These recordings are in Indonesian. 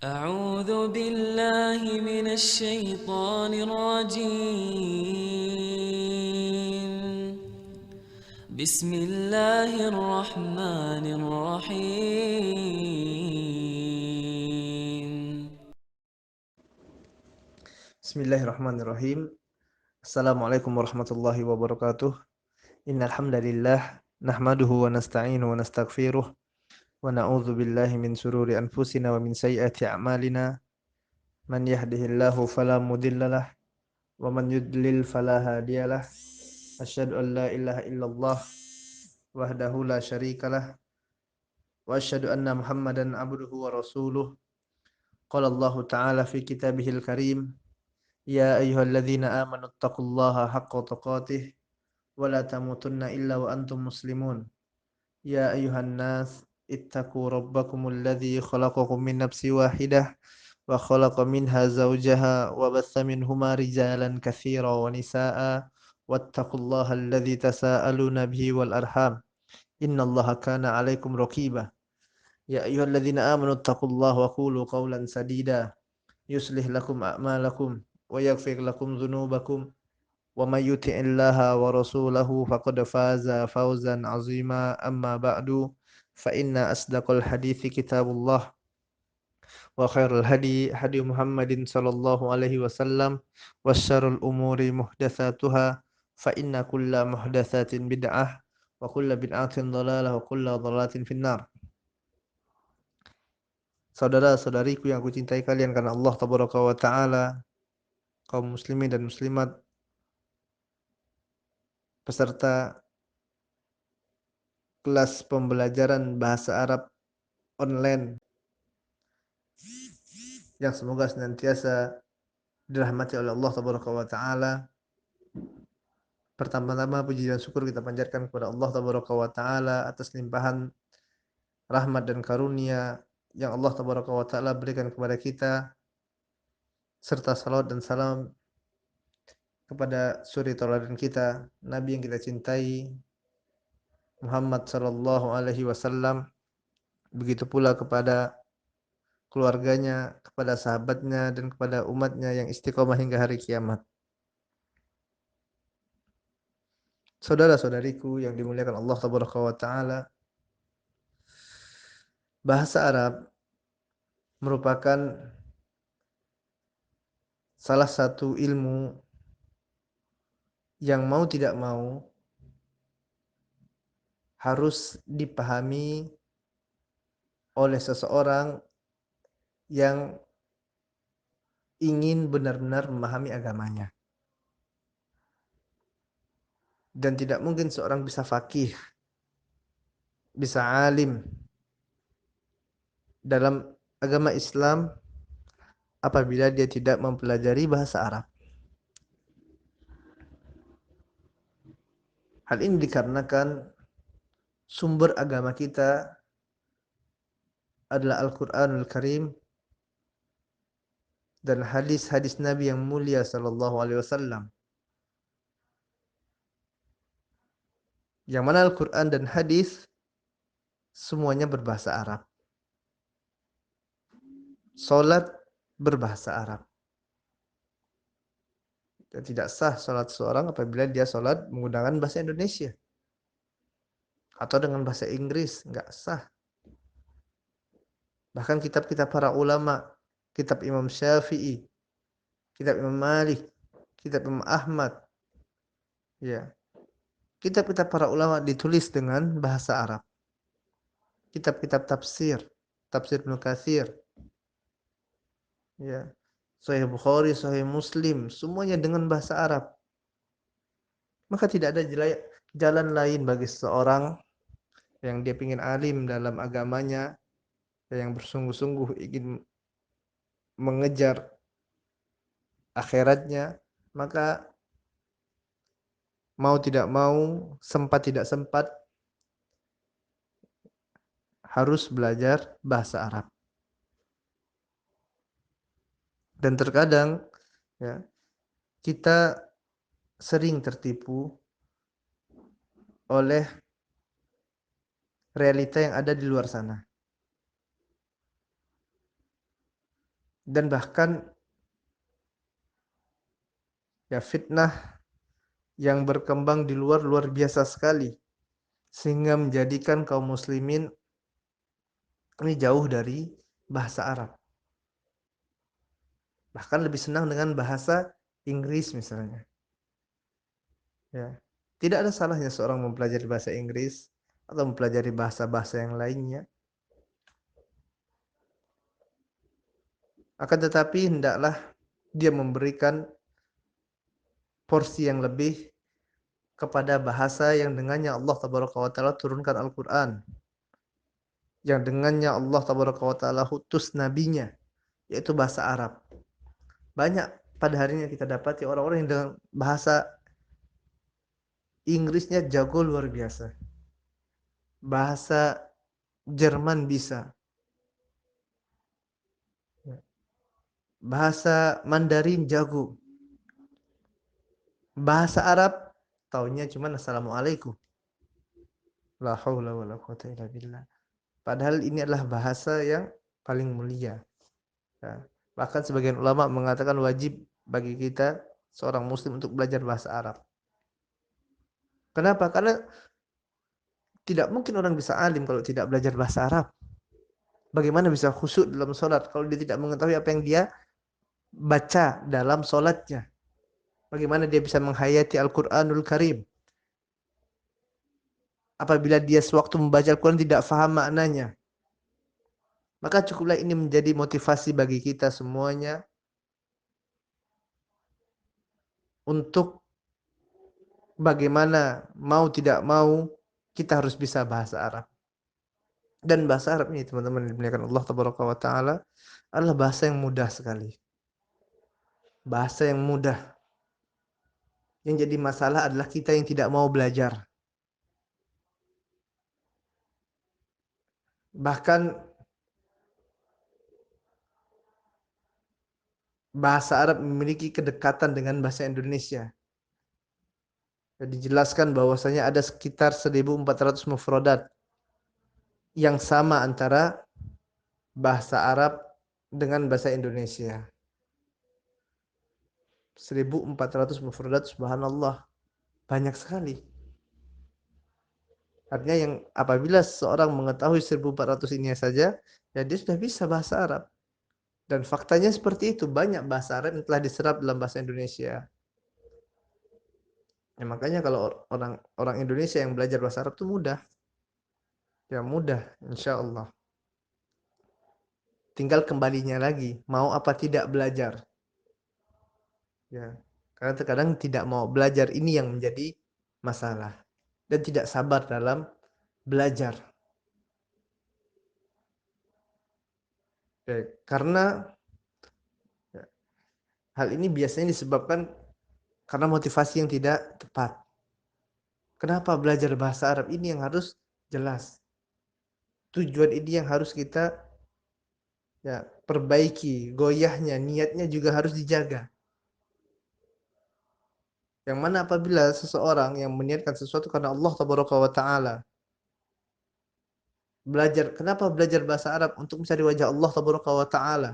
أعوذ بالله من الشيطان الرجيم. بسم الله الرحمن الرحيم. Bismillahirrahmanirrahim. Assalamualaikum warahmatullahi wabarakatuh. Innal hamdalillah nahmaduhu wa nasta'inuhu wa nastaghfiruh wa na'udzu billahi min shururi anfusina wa min sayyiati a'malina. Man yahdihillahu fala mudhillalah wa man yudlil fala hadiyalah. Asyhadu an la ilaha illallah wahdahu la syarikalah wa asyhadu anna Muhammadan abduhu wa rasuluh. Qala Allah ta'ala fi kitabihil karim, ya ayyuhalladzina amanu taqullaha haqqa tuqatih wa la tamutunna illa wa antum muslimun. Ya ayyuhan nas ittaqu rabbakumul ladzi khalaqakum min nafsin wahidah wa khalaqa minha zawjaha wa batha minhuma rijalan katsiran wa nisaa'a wattaqullaha alladzi tasaaluna bihi wal arham innallaha kana 'alaikum raqiba. Ya ayyuhalladzina amanu taqullaha wa qulu qawlan sadida yuslih lakum a'malakum wa yaghfir lakum dzunubakum wa may yuti'illaha wa rasulahu faqad faza fawzan 'azima. Amma ba'du, fa inna asdaqal hadithi kitabullah wa khairul hadi hadi Muhammadin sallallahu alaihi wasallam wa syarrul umuri muhdatsatuha fa inna kulla muhdatsatin bid'ah wa kulla bid'atin dhalalah wa kulla dhalalatin finnar. Saudara-saudariku yang aku cintai kalian karena Allah tabaraka wa taala, kaum muslimin dan muslimat peserta kelas pembelajaran bahasa Arab online yang semoga senantiasa dirahmati oleh Allah tabaraka wa taala. Pertama-tama puji dan syukur kita panjatkan kepada Allah tabaraka wa taala atas limpahan rahmat dan karunia yang Allah tabaraka wa taala berikan kepada kita, serta salawat dan salam kepada suri tauladan kita, Nabi yang kita cintai, Muhammad sallallahu alaihi wasallam. Begitu pula kepada keluarganya, kepada sahabatnya, dan kepada umatnya yang istiqomah hingga hari kiamat. Saudara-saudariku yang dimuliakan Allah tabaraka wa taala, bahasa Arab merupakan salah satu ilmu yang mau tidak mau harus dipahami oleh seseorang yang ingin benar-benar memahami agamanya. Dan tidak mungkin seorang bisa faqih, bisa alim dalam agama Islam apabila dia tidak mempelajari bahasa Arab. Hal ini dikarenakan sumber agama kita adalah Al-Qur'anul Karim dan hadis-hadis Nabi yang mulia sallallahu alaihi wasallam. Yang mana Al-Qur'an dan hadis semuanya berbahasa Arab. Salat berbahasa Arab. Dan tidak sah salat seorang apabila dia salat menggunakan bahasa Indonesia atau dengan bahasa Inggris, enggak sah. Bahkan kitab-kitab para ulama, kitab Imam Syafi'i, kitab Imam Malik, kitab Imam Ahmad, ya, kitab-kitab para ulama ditulis dengan bahasa Arab. Kitab-kitab tafsir, tafsir Ibnu Katsir, ya, Sahih Bukhari, Sahih Muslim, semuanya dengan bahasa Arab. Maka tidak ada jalan lain bagi seseorang yang dia ingin alim dalam agamanya, yang bersungguh-sungguh ingin mengejar akhiratnya, maka mau tidak mau, sempat tidak sempat, harus belajar bahasa Arab. Dan terkadang ya, kita sering tertipu oleh realita yang ada di luar sana. Dan bahkan ya fitnah yang berkembang di luar biasa sekali, sehingga menjadikan kaum muslimin ini jauh dari bahasa Arab. Bahkan lebih senang dengan bahasa Inggris misalnya. Ya. Tidak ada salahnya seorang mempelajari bahasa Inggris atau mempelajari bahasa-bahasa yang lainnya. Akan tetapi hendaklah dia memberikan porsi yang lebih kepada bahasa yang dengannya Allah Tabaraka wa Ta'ala turunkan Al-Quran, yang dengannya Allah Tabaraka wa Ta'ala utus nabinya, yaitu bahasa Arab. Banyak pada hari ini kita dapati orang-orang yang dengan bahasa Inggrisnya jago luar biasa. Bahasa Jerman bisa. Bahasa Mandarin jago. Bahasa Arab taunya cuma assalamualaikum. La haula wala quwata illa billah. Padahal ini adalah bahasa yang paling mulia. Ya. Bahkan sebagian ulama mengatakan wajib bagi kita seorang muslim untuk belajar bahasa Arab. Kenapa? Karena tidak mungkin orang bisa alim kalau tidak belajar bahasa Arab. Bagaimana bisa khusyuk dalam sholat kalau dia tidak mengetahui apa yang dia baca dalam sholatnya? Bagaimana dia bisa menghayati Al-Quranul Karim apabila dia sewaktu membaca Al-Quran tidak faham maknanya? Maka cukuplah ini menjadi motivasi bagi kita semuanya untuk bagaimana mau tidak mau kita harus bisa bahasa Arab. Dan bahasa Arab ini teman-teman dimuliakan Allah Tabaraka wa Ta'ala adalah bahasa yang mudah sekali. Bahasa yang mudah. Yang jadi masalah adalah kita yang tidak mau belajar. Bahkan bahasa Arab memiliki kedekatan dengan bahasa Indonesia. Dijelaskan bahwasanya ada sekitar 1.400 mufradat yang sama antara bahasa Arab dengan bahasa Indonesia. 1.400 mufradat, subhanallah, banyak sekali. Artinya yang apabila seorang mengetahui 1.400 ini saja, ya dia sudah bisa bahasa Arab. Dan faktanya seperti itu, banyak bahasa Arab yang telah diserap dalam bahasa Indonesia. Ya, makanya kalau orang Indonesia yang belajar bahasa Arab itu mudah. Ya mudah, insya Allah. Tinggal kembalinya lagi, mau apa tidak belajar. Ya, karena terkadang tidak mau belajar ini yang menjadi masalah. Dan tidak sabar dalam belajar. Ya, karena ya, hal ini biasanya disebabkan karena motivasi yang tidak tepat. Kenapa belajar bahasa Arab ini yang harus jelas. Tujuan ini yang harus kita ya perbaiki, goyahnya, niatnya juga harus dijaga. Yang mana apabila seseorang yang meniatkan sesuatu karena Allah Tabaraka wa Ta'ala, kenapa belajar bahasa Arab? Untuk mencari wajah Allah Tabaraka wa Ta'ala,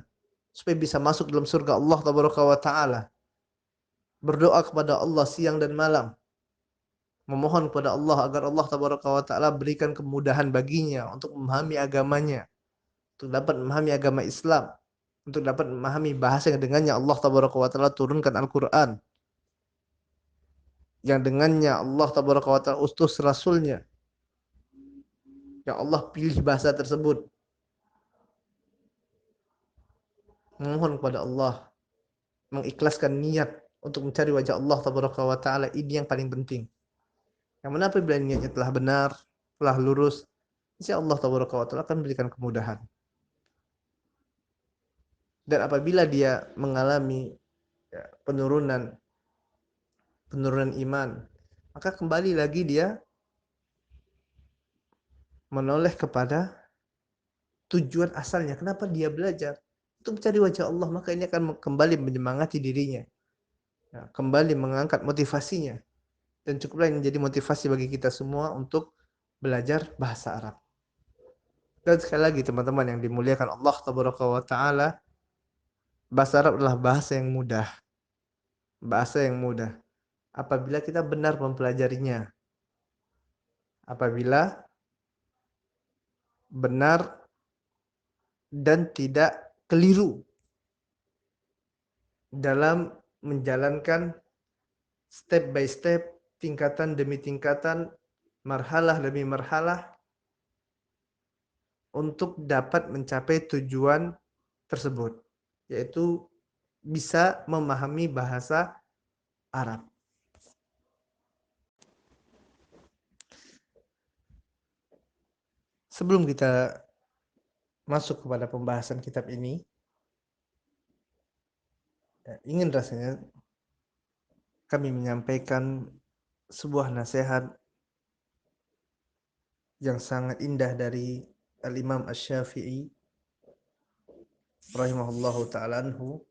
supaya bisa masuk dalam surga Allah Tabaraka wa Ta'ala. Berdoa kepada Allah siang dan malam, memohon kepada Allah agar Allah Tabaraka wa Ta'ala berikan kemudahan baginya untuk memahami agamanya, untuk dapat memahami agama Islam, untuk dapat memahami bahasa yang dengannya Allah Tabaraka wa Ta'ala turunkan Al-Quran, yang dengannya Allah Tabaraka wa Ta'ala utus Rasulnya, yang Allah pilih bahasa tersebut. Memohon kepada Allah, mengikhlaskan niat untuk mencari wajah Allah Tabaraka wa Ta'ala, ini yang paling penting. Yang mana apabila niatnya telah benar, telah lurus, insya Allah Tabaraka wa Ta'ala akan memberikan kemudahan. Dan apabila dia mengalami ya, penurunan iman, maka kembali lagi dia menoleh kepada tujuan asalnya. Kenapa dia belajar? Untuk mencari wajah Allah, maka ini akan kembali menyemangati dirinya. Ya, kembali mengangkat motivasinya. Dan cukuplah ini menjadi motivasi bagi kita semua untuk belajar bahasa Arab. Dan sekali lagi teman-teman yang dimuliakan Allah Tabaraka wa Ta'ala, Bahasa Arab adalah bahasa yang mudah. Bahasa yang mudah. Apabila kita benar mempelajarinya. Apabila benar dan tidak keliru dalam menjalankan step by step, tingkatan demi tingkatan, marhalah demi marhalah untuk dapat mencapai tujuan tersebut, yaitu bisa memahami bahasa Arab. Sebelum kita masuk kepada pembahasan kitab ini, ingin rasanya kami menyampaikan sebuah nasihat yang sangat indah dari Al-Imam Asy-Syafi'i rahimahullahu ta'ala anhu,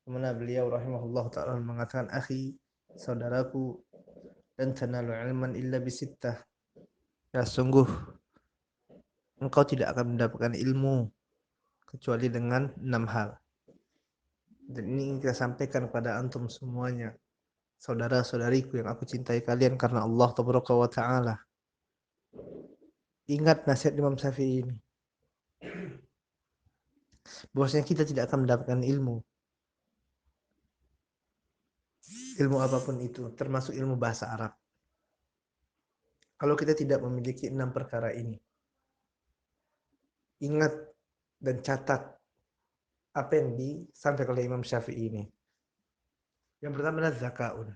mana beliau rahimahullahu ta'ala mengatakan, akhi, saudaraku, lan tanalu ilman illa bisittah. Ya, sungguh engkau tidak akan mendapatkan ilmu kecuali dengan 6 hal. Dan ini ingin kita sampaikan kepada antum semuanya, saudara-saudariku yang aku cintai kalian karena Allah tabaraka wa ta'ala. Ingat nasihat Imam Syafi'i ini, bahwasanya kita tidak akan mendapatkan ilmu apapun itu, termasuk ilmu bahasa Arab, kalau kita tidak memiliki 6 perkara ini. Ingat dan catat apa yang disampaikan oleh Imam Syafi'i ini. Yang pertama adalah zakaun,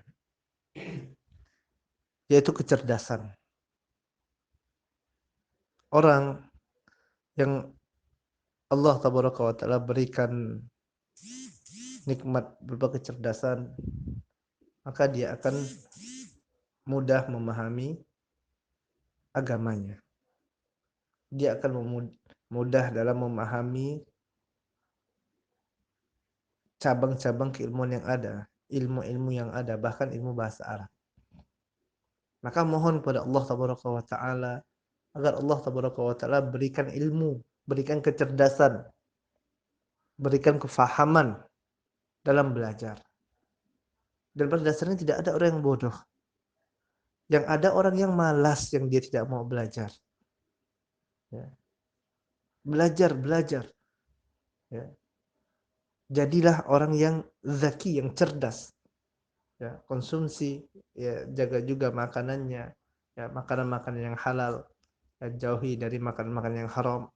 yaitu kecerdasan. Orang yang Allah tabaraka wa ta'ala berikan nikmat berupa kecerdasan, maka dia akan mudah memahami agamanya. Dia akan mudah dalam memahami cabang-cabang keilmuan yang ada, ilmu-ilmu yang ada, bahkan ilmu bahasa Arab. Maka mohon kepada Allah tabaraka wa ta'ala agar Allah tabaraka wa ta'ala berikan ilmu, berikan kecerdasan, berikan kefahaman dalam belajar. Dan pada dasarnya tidak ada orang yang bodoh. Yang ada orang yang malas, yang dia tidak mau belajar. Ya. Belajar. Ya. Jadilah orang yang zaki, yang cerdas. Ya, konsumsi, ya, jaga juga makanannya, ya, makanan-makanan yang halal, ya, jauhi dari makanan-makanan yang haram.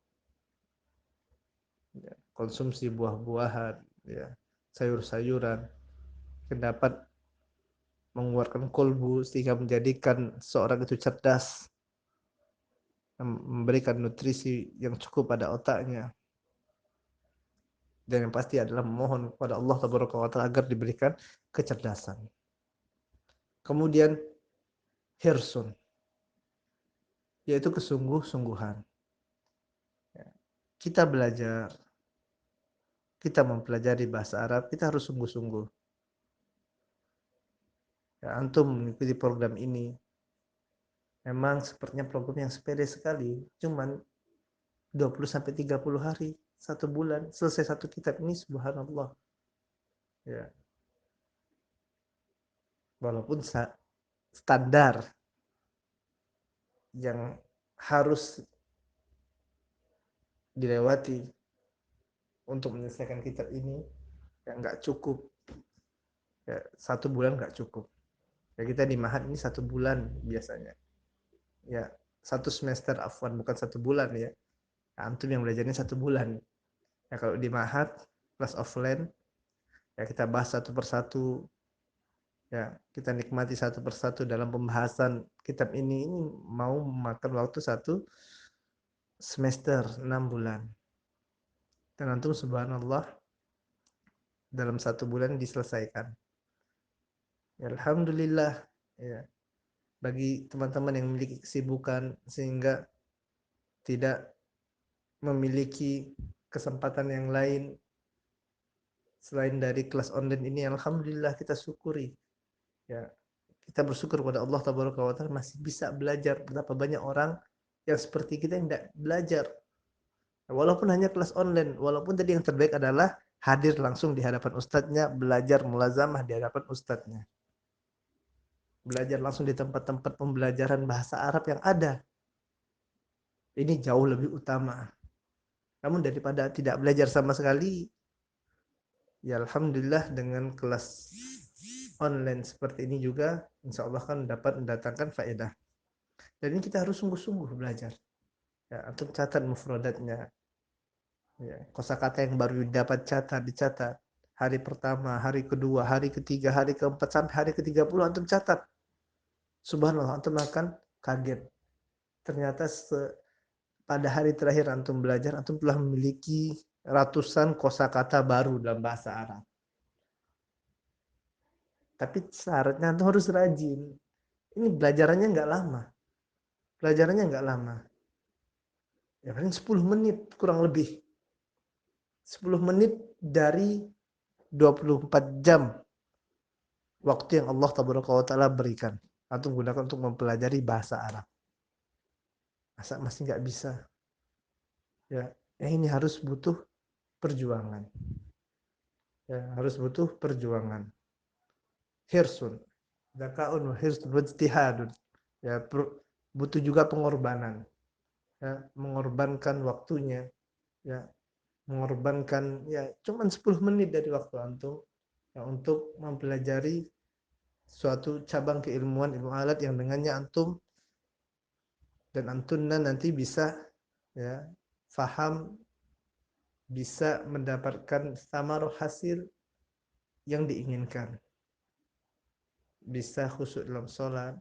Ya, konsumsi buah-buahan, ya, sayur-sayuran, dapat mengeluarkan kolbu sehingga menjadikan seorang itu cerdas, memberikan nutrisi yang cukup pada otaknya. Dan yang pasti adalah memohon kepada Allah Tabaraka wa Ta'ala agar diberikan kecerdasan. Kemudian hirsun, yaitu kesungguh-sungguhan. Kita belajar, kita mempelajari bahasa Arab, kita harus sungguh-sungguh. Ya, antum mengikuti program ini, memang sepertinya program yang sepele sekali, cuman 20-30 hari, 1 bulan, selesai satu kitab ini, subhanallah. Ya. Walaupun standar yang harus dilewati untuk menyelesaikan kitab ini, ya nggak cukup. Ya, 1 bulan nggak cukup. Ya, kita di Mahat ini 1 bulan biasanya. Ya, 1 semester afwan, bukan 1 bulan ya. Antum yang belajarnya 1 bulan. Ya, kalau di Mahat kelas offline, ya kita bahas satu persatu. Ya, kita nikmati satu persatu dalam pembahasan kitab ini mau memakan waktu 1 semester, 6 bulan. Dan antum subhanallah dalam 1 bulan diselesaikan. Ya, alhamdulillah ya. Bagi teman-teman yang memiliki kesibukan sehingga tidak memiliki kesempatan yang lain selain dari kelas online ini, alhamdulillah kita syukuri. Ya, kita bersyukur kepada Allah Tabaraka wa Ta'ala masih bisa belajar. Betapa banyak orang yang seperti kita yang tidak belajar. Walaupun hanya kelas online, walaupun tadi yang terbaik adalah hadir langsung di hadapan ustadznya, belajar mulazamah di hadapan ustadznya. Belajar langsung di tempat-tempat pembelajaran bahasa Arab yang ada. Ini jauh lebih utama. Namun daripada tidak belajar sama sekali, ya alhamdulillah dengan kelas online seperti ini juga insya Allah kan dapat mendatangkan faedah. Dan ini kita harus sungguh-sungguh belajar. Ya, antum catat mufradatnya. Ya, kosakata yang baru dapat dicatat. Hari pertama, hari kedua, hari ketiga, hari keempat sampai hari ke-30 antum catat. Subhanallah, antum akan kaget. Ternyata pada hari terakhir antum belajar, antum telah memiliki ratusan kosakata baru dalam bahasa Arab. Tapi syaratnya antum harus rajin. Ini belajarannya nggak lama. Pelajarannya nggak lama. Ya paling 10 menit kurang lebih. 10 menit dari 24 jam waktu yang Allah Ta'ala berikan. Antum gunakan untuk mempelajari bahasa Arab. Masa masih nggak bisa? Ya, ini harus butuh perjuangan. Ya, harus butuh perjuangan. Hirsun, zakaun, hirsun, wajtihadun. Ya, butuh juga pengorbanan. Ya, mengorbankan waktunya. Ya, mengorbankan ya cuman 10 menit dari waktu antum ya, untuk mempelajari suatu cabang keilmuan ilmu alat yang dengannya antum dan antunna nanti bisa ya faham, bisa mendapatkan samaroh hasil yang diinginkan, bisa khusyuk dalam sholat,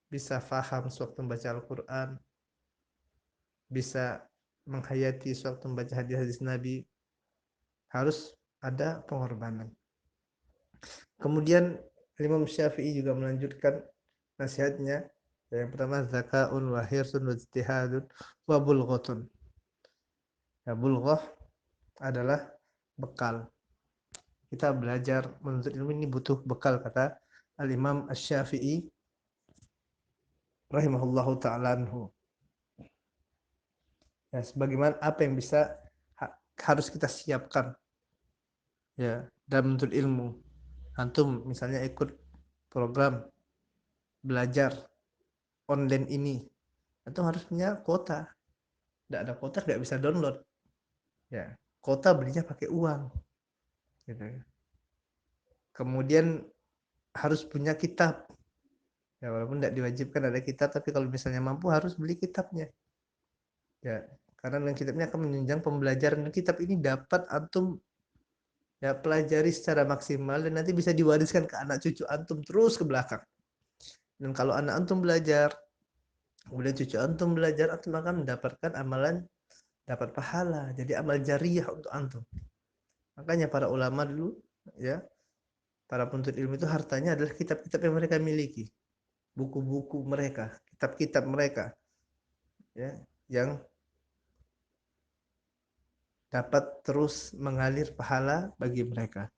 bisa faham sewaktu membaca Al-Quran, bisa menghayati sewaktu membaca hadis-hadis Nabi. Harus ada pengorbanan. Kemudian Imam Syafi'i juga melanjutkan nasihatnya. Yang pertama, zaka'un wa hirsun wa ijtihadun wa bulghatun. Ya, bulghah adalah bekal. Kita belajar menuntut ilmu ini butuh bekal, kata Al-Imam Asy-Syafi'i rahimahullahu ta'ala anhu. Ya, sebagaimana apa yang bisa harus kita siapkan ya dalam menuntut ilmu. Antum misalnya ikut program belajar online ini, antum harus punya kuota. Tidak ada kuota tidak bisa download. Ya, kuota belinya pakai uang. Gitu. Kemudian harus punya kitab. Ya, walaupun tidak diwajibkan ada kitab, tapi kalau misalnya mampu harus beli kitabnya. Ya, karena dengan kitabnya akan menunjang pembelajaran, dan kitab ini dapat antum ya pelajari secara maksimal dan nanti bisa diwariskan ke anak cucu antum terus ke belakang. Dan kalau anak antum belajar, kemudian cucu antum belajar, antum akan mendapatkan amalan, dapat pahala, jadi amal jariyah untuk antum. Makanya para ulama dulu ya, para penuntut ilmu itu hartanya adalah kitab-kitab yang mereka miliki, buku-buku mereka, kitab-kitab mereka ya, yang dapat terus mengalir pahala bagi mereka.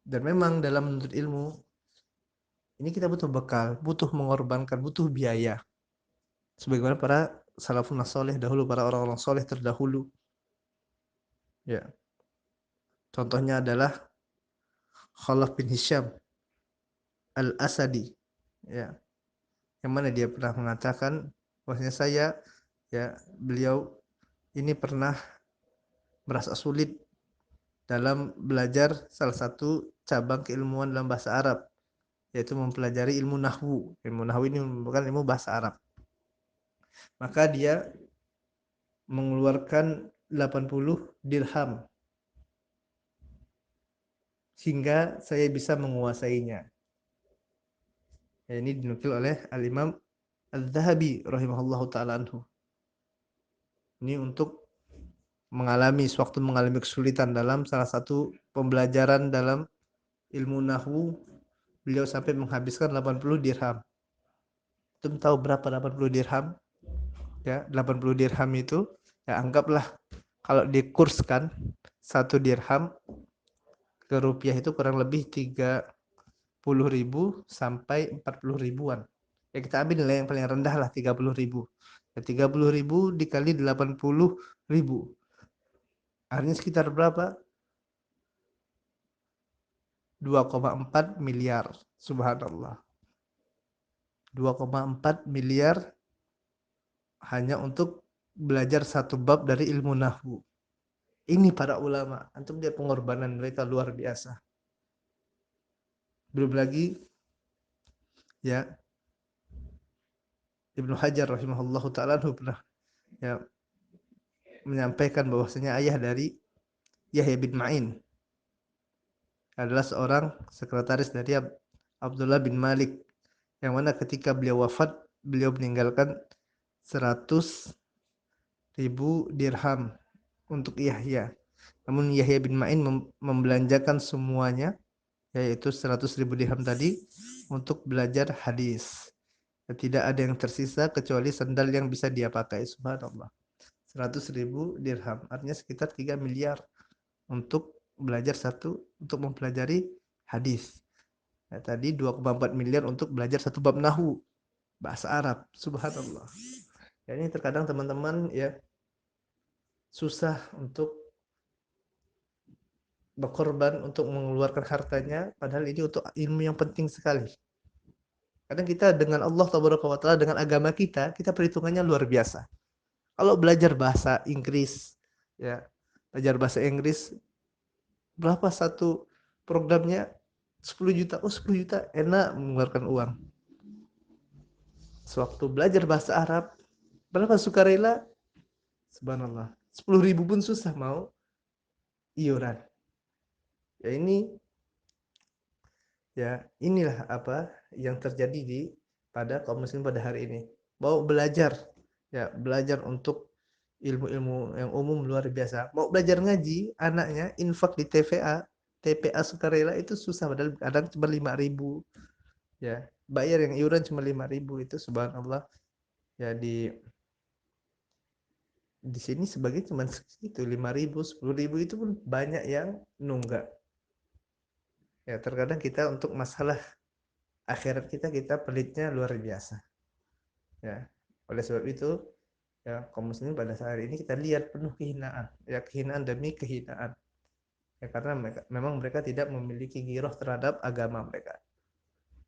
Dan memang dalam menuntut ilmu ini kita butuh bekal, butuh mengorbankan, butuh biaya. Sebagaimana para salafun saleh dahulu, para orang-orang soleh terdahulu. Ya. Contohnya adalah Khalaf bin Hisham Al-Asadi. Ya. Yang mana dia pernah mengatakan bahwasanya saya ya beliau ini pernah merasa sulit dalam belajar salah satu cabang keilmuan dalam bahasa Arab, yaitu mempelajari ilmu nahwu. Ilmu nahwu ini merupakan ilmu bahasa Arab. Maka dia mengeluarkan 80 dirham hingga saya bisa menguasainya. Ya, ini dinukil oleh Al-Imam Al-Zahabi rahimahullahu ta'ala anhu. Ini untuk sewaktu mengalami kesulitan dalam salah satu pembelajaran dalam ilmu nahwu, beliau sampai menghabiskan 80 dirham. Antum tahu berapa 80 dirham? Ya, 80 dirham itu ya anggaplah kalau dikurskan 1 dirham ke rupiah itu kurang lebih 30.000 sampai 40 ribuan. Ya kita ambil nilai yang paling rendah lah 30.000. Ya, 30.000 dikali 80.000. Artinya sekitar berapa? 2,4 miliar. Subhanallah. 2,4 miliar hanya untuk belajar satu bab dari ilmu nahwu. Ini para ulama. Antum lihat pengorbanan mereka luar biasa. Belum lagi ya Ibnu Hajar rahimahullahu taala pernah ya menyampaikan bahwasanya ayah dari Yahya bin Ma'in adalah seorang sekretaris dari Abdullah bin Malik, yang mana ketika beliau wafat, beliau meninggalkan 100.000 dirham untuk Yahya. Namun Yahya bin Ma'in membelanjakan semuanya, yaitu 100.000 dirham tadi, untuk belajar hadis. Tidak ada yang tersisa kecuali sandal yang bisa dia pakai. Subhanallah. 100.000 dirham, artinya sekitar 3 miliar untuk belajar untuk mempelajari hadis. Ya, tadi 2,4 miliar untuk belajar satu bab nahwu bahasa Arab. Subhanallah. Ya, ini terkadang teman-teman ya susah untuk berkorban untuk mengeluarkan hartanya, padahal ini untuk ilmu yang penting sekali. Kadang kita dengan Allah Taala, dengan agama kita perhitungannya luar biasa. Kalau belajar bahasa Inggris, ya belajar bahasa Inggris, berapa satu programnya? 10 juta. Oh, 10 juta enak mengeluarkan uang. Sewaktu belajar bahasa Arab, berapa sukarela? Subhanallah. 10.000 pun susah mau iuran. Ya inilah apa yang terjadi pada kaum muslim pada hari ini. Mau belajar, ya belajar untuk ilmu-ilmu yang umum luar biasa. Mau belajar ngaji, anaknya infak di TPA sukarela itu susah, padahal kadang cuma 5.000. Ya, bayar yang iuran cuma 5.000 itu, subhanallah. Ya di sini sebagai cuma segitu, 5.000, 10.000 itu pun banyak yang nunggak. Ya, terkadang kita untuk masalah akhirat kita pelitnya luar biasa. Ya, oleh sebab itu ya kaum muslimin pada saat ini kita lihat penuh kehinaan, ya kehinaan demi kehinaan. Ya, karena memang mereka tidak memiliki giroh terhadap agama mereka.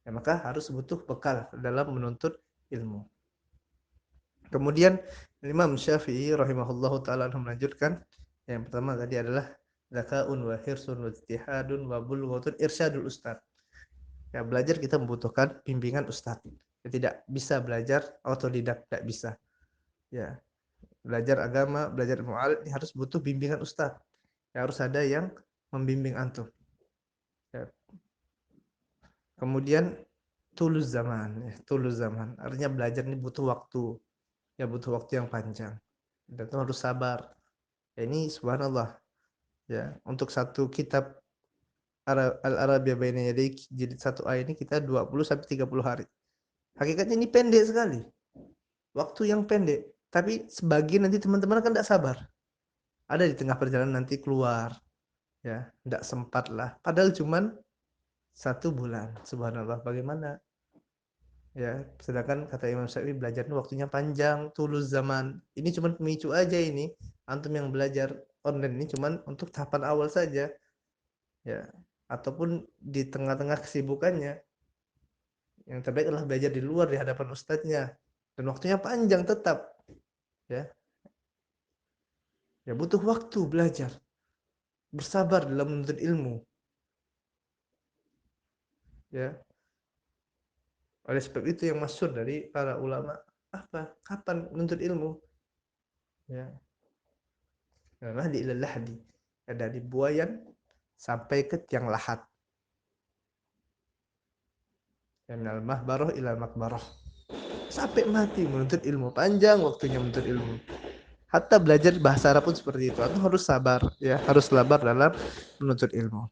Ya, maka harus butuh bekal dalam menuntut ilmu. Kemudian Imam Syafi'i rahimahullahu taala melanjutkan, yang pertama tadi adalah zakaun wa hirsun wa ijtihadun wa bulghatun irsyadul ustad. Ya, belajar kita membutuhkan bimbingan ustaz. Ya, tidak bisa belajar otodidak, tidak bisa. Ya, belajar agama, belajar mu'alid ini harus butuh bimbingan ustaz. Ya, harus ada yang membimbing antum. Ya. Kemudian tulus zaman, ya, tulus zaman. Artinya belajar ini butuh waktu. Ya, butuh waktu yang panjang. Dan itu harus sabar. Ya, ini subhanallah. Ya, untuk satu kitab Al-Arabiyah Baina Yadayk jilid 1A ini kita 20 sampai 30 hari. Hakikatnya ini pendek sekali. Waktu yang pendek. Tapi sebagian nanti teman-teman kan tidak sabar. Ada di tengah perjalanan nanti keluar. Ya, tidak sempat lah. Padahal cuman 1 bulan. Subhanallah, bagaimana? Ya, sedangkan kata Imam Syafi'i belajar ini waktunya panjang, tulus zaman. Ini cuman pemicu aja ini. Antum yang belajar online ini cuman untuk tahapan awal saja. Ya, ataupun di tengah-tengah kesibukannya. Yang terbaik adalah belajar di luar di hadapan ustadznya. Dan waktunya panjang tetap. Ya. Ya, butuh waktu belajar. Bersabar dalam menuntut ilmu. Ya. Oleh sebab itu yang masyhur dari para ulama, apa? Kapan menuntut ilmu? Ya. Mahdi ilal lahdi. Dari buayan sampai ke tiang lahat. Ya, minal mahbarah ilal makbarah. Sampai mati menuntut ilmu. Panjang waktunya menuntut ilmu. Hatta belajar bahasa Arab pun seperti itu. Atau harus sabar, ya, harus sabar dalam menuntut ilmu.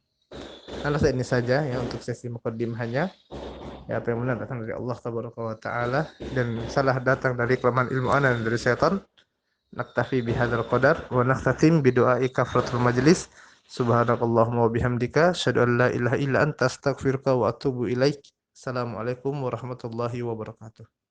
Nah, ini saja ya untuk sesi muqaddimahnya. Ya, apa yang benar datang dari Allah Taala dan salah datang dari kelemahan ilmu ana dan dari setan. Naktafi bihadzal qadar wa naktatim bidu'ai kafratul majlis. Subhanakallahumma wa bihamdika asyhadu an la ilaha illa anta astaghfiruka wa atubu ilaik. Assalamualaikum warahmatullahi wabarakatuh.